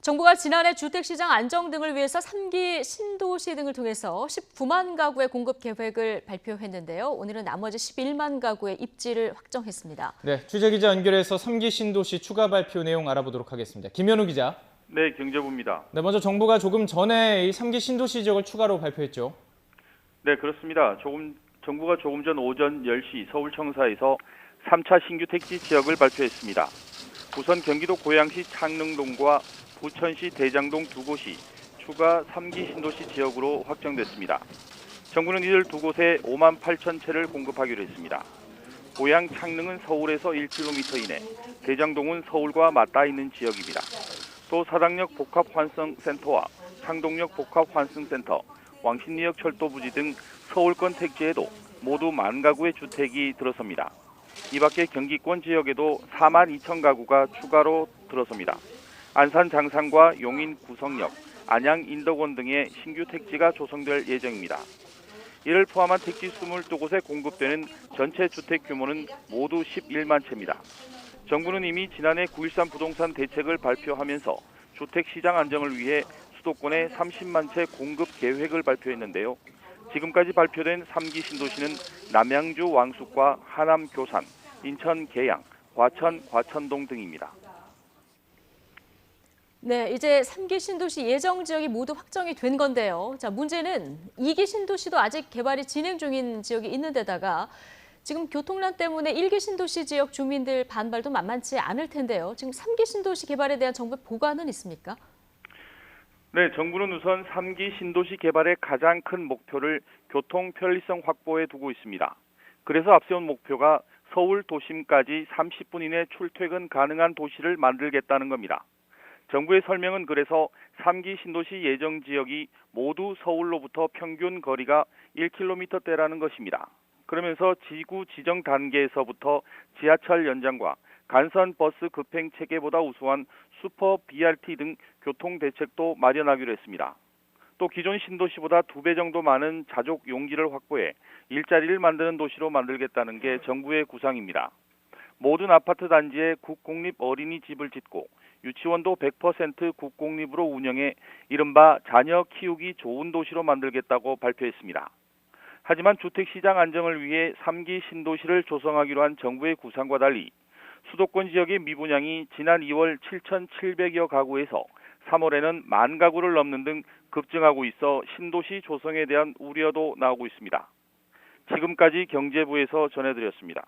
정부가 지난해 주택시장 안정 등을 위해서 3기 신도시 등을 통해서 19만 가구의 공급 계획을 발표했는데요. 오늘은 나머지 11만 가구의 입지를 확정했습니다. 네, 취재기자 연결해서 3기 신도시 추가 발표 내용 알아보도록 하겠습니다. 김현우 기자. 네, 경제부입니다. 네, 먼저 정부가 조금 전에 이 3기 신도시 지역을 추가로 발표했죠. 네, 그렇습니다. 정부가 조금 전 오전 10시 서울청사에서 3차 신규 택지 지역을 발표했습니다. 우선 경기도 고양시 창릉동과 부천시 대장동 두 곳이 추가 3기 신도시 지역으로 확정됐습니다. 정부는 이들 두 곳에 5만 8천 채를 공급하기로 했습니다. 고양 창릉은 서울에서 1km 이내, 대장동은 서울과 맞닿아 있는 지역입니다. 또 사당역 복합환승센터와 창동역 복합환승센터, 왕십리역 철도부지 등 서울권 택지에도 모두 10,000 가구의 주택이 들어섭니다. 이 밖에 경기권 지역에도 4만 2천 가구가 추가로 들어섭니다. 안산 장산과 용인 구성역, 안양 인덕원 등의 신규 택지가 조성될 예정입니다. 이를 포함한 택지 22곳에 공급되는 전체 주택 규모는 모두 11만 채입니다. 정부는 이미 지난해 9.13 부동산 대책을 발표하면서 주택시장 안정을 위해 수도권에 30만 채 공급 계획을 발표했는데요. 지금까지 발표된 3기 신도시는 남양주 왕숙과 하남 교산, 인천 계양, 과천 과천동 등입니다. 네, 이제 3기 신도시 예정 지역이 모두 확정이 된 건데요. 자, 문제는 2기 신도시도 아직 개발이 진행 중인 지역이 있는 데다가 지금 교통난 때문에 1기 신도시 지역 주민들 반발도 만만치 않을 텐데요. 지금 3기 신도시 개발에 대한 정부의 보관은 있습니까? 네, 정부는 우선 3기 신도시 개발의 가장 큰 목표를 교통 편리성 확보에 두고 있습니다. 그래서 앞세운 목표가 서울 도심까지 30분 이내 출퇴근 가능한 도시를 만들겠다는 겁니다. 정부의 설명은 그래서 3기 신도시 예정 지역이 모두 서울로부터 평균 거리가 1km대라는 것입니다. 그러면서 지구 지정 단계에서부터 지하철 연장과 간선 버스 급행 체계보다 우수한 슈퍼 BRT 등 교통 대책도 마련하기로 했습니다. 또 기존 신도시보다 2배 정도 많은 자족 용지를 확보해 일자리를 만드는 도시로 만들겠다는 게 정부의 구상입니다. 모든 아파트 단지에 국공립 어린이집을 짓고 유치원도 100% 국공립으로 운영해 이른바 자녀 키우기 좋은 도시로 만들겠다고 발표했습니다. 하지만 주택시장 안정을 위해 3기 신도시를 조성하기로 한 정부의 구상과 달리 수도권 지역의 미분양이 지난 2월 7,700여 가구에서 3월에는 10,000 가구를 넘는 등 급증하고 있어 신도시 조성에 대한 우려도 나오고 있습니다. 지금까지 경제부에서 전해드렸습니다.